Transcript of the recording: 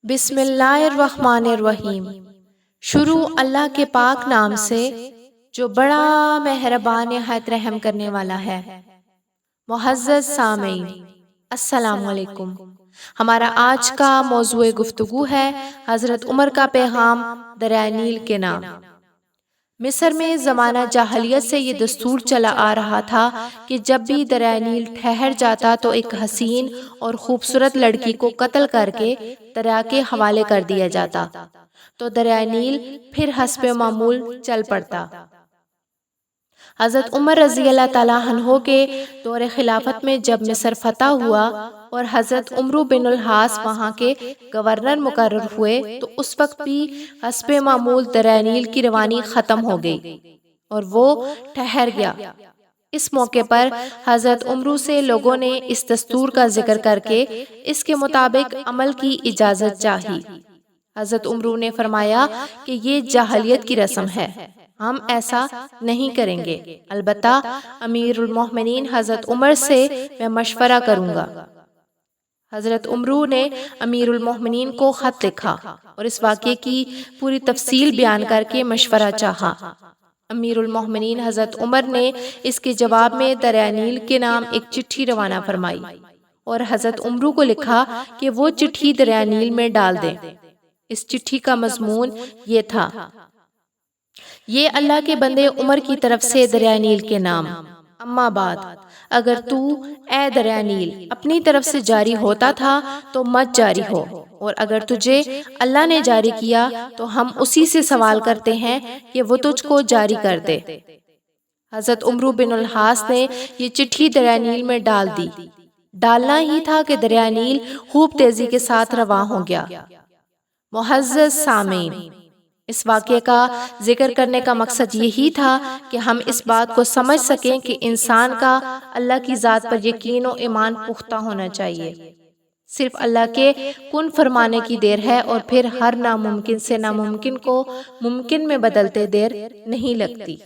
بسم اللہ الرحمن الرحیم۔ شروع اللہ کے پاک نام سے جو بڑا مہربان نہایت رحم کرنے والا ہے۔ معزز سامعین، السلام علیکم۔ ہمارا آج کا موضوع گفتگو ہے حضرت عمر کا پیغام دریائے نیل کے نام۔ مصر میں زمانہ جاہلیت سے یہ دستور چلا آ رہا تھا کہ جب بھی دریائے نیل ٹھہر جاتا تو ایک حسین اور خوبصورت لڑکی کو قتل کر کے دریا کے حوالے کر دیا جاتا تو دریائے نیل پھر حسب معمول چل پڑتا۔ حضرت عمر رضی اللہ تعالیٰ عنہ کے دور خلافت میں جب مصر فتح ہوا اور حضرت عمرو بن العاص وہاں کے گورنر مقرر ہوئے تو اس وقت بھی حسب معمول دریائے نیل کی روانی ختم ہو گئی اور وہ ٹھہر گیا۔ اس موقع پر حضرت عمرو سے لوگوں نے اس دستور کا ذکر کر کے اس کے مطابق عمل کی اجازت چاہی۔ حضرت عمرو نے فرمایا کہ یہ جاہلیت کی رسم ہے، ہم ایسا نہیں کریں گے، البتہ امیر المومنین حضرت عمر سے میں مشورہ کروں گا۔ حضرت عمرو نے امیر المومنین کو خط لکھا اور اس واقعے کی پوری تفصیل بیان کر کے مشورہ چاہا۔ امیر المومنین حضرت عمر نے اس کے جواب میں دریائے نیل کے نام ایک چٹھی روانہ فرمائی اور حضرت عمرو کو لکھا کہ وہ چٹھی دریائے نیل میں ڈال دیں۔ اس چٹھی کا مضمون یہ تھا: یہ اللہ کے بندے عمر کی طرف سے دریائے نیل کے نام، اما بعد، اگر تو اے دریائے نیل اپنی طرف سے جاری ہوتا تھا تو مت جاری ہو، اور اگر تجھے اللہ نے جاری کیا تو ہم اسی سے سوال کرتے ہیں کہ وہ تجھ کو جاری کر دے۔ حضرت عمرو بن العاص نے یہ چٹھی دریائے نیل میں ڈال دی۔ ڈالنا ہی تھا کہ دریائے نیل خوب تیزی کے ساتھ رواں ہو گیا۔ معزز سامعین، اس واقعے کا ذکر کرنے کا مقصد یہی تھا کہ ہم اس بات کو سمجھ سکیں کہ انسان کا اللہ کی ذات پر یقین و ایمان پختہ ہونا چاہیے۔ صرف اللہ کے کن فرمانے کی دیر ہے اور پھر ہر ناممکن سے ناممکن کو ممکن میں بدلتے دیر نہیں لگتی۔